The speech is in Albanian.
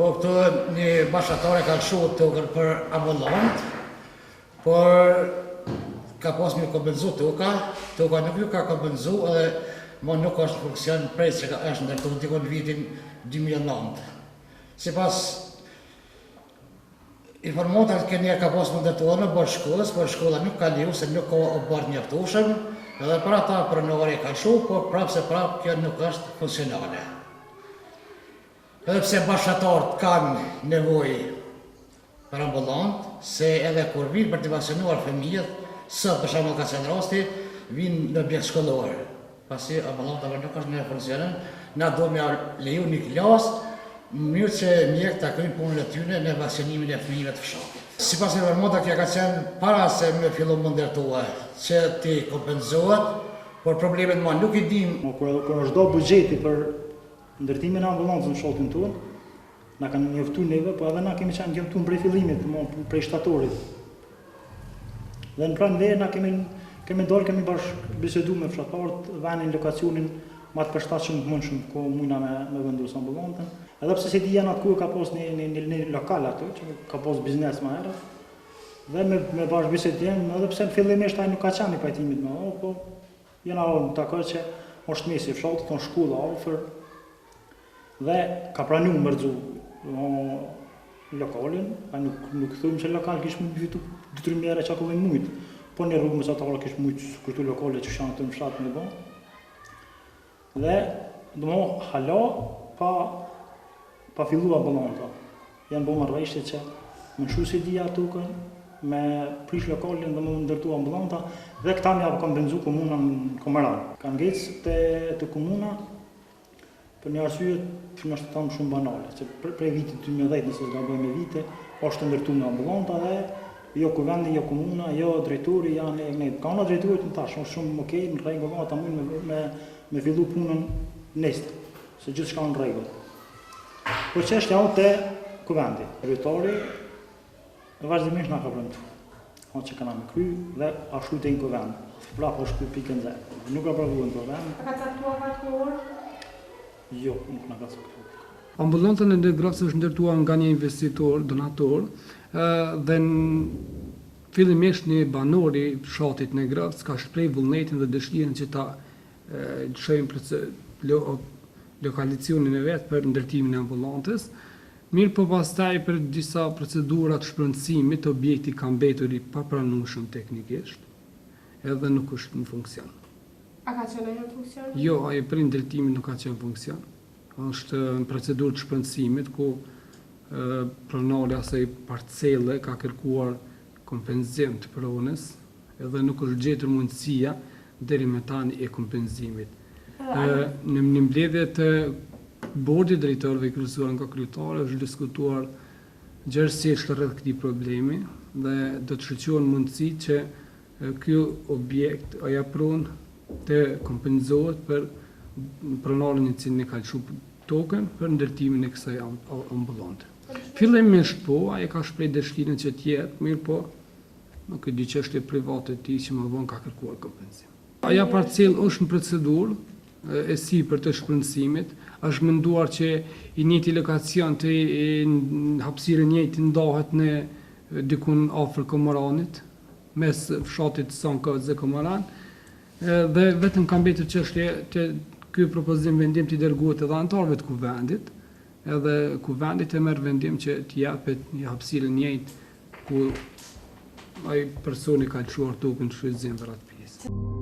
Po këtu një bashkëtare ka lëshu tokën për ambulant, por ka pas një kompenzu toka nuk ju ka kompenzu edhe ma nuk është funksion prej që është ndërtu dikon vitin 2009. Sipas informatat që njerë ka pas më ndërtuar në bashkës, por shkolla nuk ka liu se nuk ka o bërë njëftushëm, edhe për ata pronore ka lëshu, por prapë se prapë kjo nuk është funksionale. Edhe pse bashkëtarët kanë nevojë për ambulant, se edhe kur vinë për të vaksinuar fëmijët, sot për shembull ka qenë rasti, vinë në objekt shkollor. Pasi ambulantave nuk është në funksionin, na do me leju një klasë, mirë që mjekët ta kryjnë punën e tyre në vaksinimin e fëmijëve të fshatit. Sipas informata kjo ka qenë para se me fillu më ndërtua, që ti kompenzohet, por problemet ma nuk i dim. Kur është do buxheti për ndërtimin e ambulancës në shotin tonë, na kanë njoftuar neve, po edhe na kemi qenë njoftuar prej fillimit, prej shtatorit. Dhe në pranë ne na kemi dalë, kemi bisedu me fshatarët, venin, lokacionin më të përshtatshëm të mundshëm ku mujna me vendosë ambulantën. Edhe pse si di janë atë ku ka pas një lokal aty, që ka pas biznes më herët. Dhe me bash bisedim, edhe pse në fillimisht ai nuk ka qenë i pajtimit me, po jena në takoj që është mesi fshatit, tonë shkolla afër, dhe ka pranu më rëzu lokalin, nuk thujmë që lokal kishë mund vitu 2-3 mjere që akullin mujtë, po një rrugë mesatare kishë mujtë kërtu lokale që shanë të më shatë në bo. Dhe do më hala pa fillu ambulanta. Janë bo marrëveshje që më nshu si dhja tukën, me prish lokalin dhe më ndërtu ambulanta, dhe këta mja kompenzu komuna në Komaran. Kanë ngecë të komuna, për një arsye që më është të tamë shumë banale, që prej vitit 2010 nëse s'ga bëjmë vite, është ndërtu me ambulanta dhe jo kuvendi, jo komuna, jo drejtori, janë ne. Ka në drejtorit në tash, është shumë okej, në rregull, ata mund me fillu punën nesër, se gjithë shka në rregull. Por që është janë te kuvendi, drejtori, vazhdimisht na ka premtu. Anë që kanë me kry dhe ashtu te në kuvend. Pra po shkry pikën zë. Nuk ka pravu në kuvend. A ka caktuar atë orë? Jo, nuk na ka caktuar. Ambulantën e Ndërgrafës është ndërtuar nga një investitor, donator, dhe fillimisht një banor i fshatit në Ndërgrafës ka shpreh vullnetin dhe dëshirën që ta çojmë lokalizacionin e vet për ndërtimin e ambulantës. Mirë po pastaj për disa procedura të shpërndësimit, objekti ka mbetur i papranueshëm teknikisht, edhe nuk është në funksion. A ka qenë në funksion? Jo, ai për ndërtimin nuk ka qenë në funksion. Është në procedurë të shpërndësimit ku pronari asaj parcele ka kërkuar kompenzim të pronës, edhe nuk është gjetur mundësia deri me tani e kompenzimit. Në një mbledhje të bordi drejtorëve i kryesuar nga kryetari është diskutuar gjerësisht rreth këtij problemi dhe do të shqyrtohen mundësi që ky objekt ajo pronë të kompenzohet për pronarin i cili ka lëshu tokën për ndërtimin e kësaj ambulante. Fillimisht po, ai ka shpreh dëshirën që të jetë, mirë po, nuk e di çështje private të tij që më vonë ka kërkuar kompenzim. Ajo parcelë është në procedurë e sipër të shpërndësimit, është menduar që i njëjti lokacion të hapësirë njëjtë ndahet në dikun afër Komaranit, mes fshatit Sanka dhe Komaran, dhe vetëm ka mbetur çështje që ky propozim vendim të dërguhet edhe anëtarëve të kuvendit, edhe kuvendi të merr vendim që të japet një hapësirë njëjtë ku ai personi ka lëshuar tokën në shfrytëzim për atë pjesë.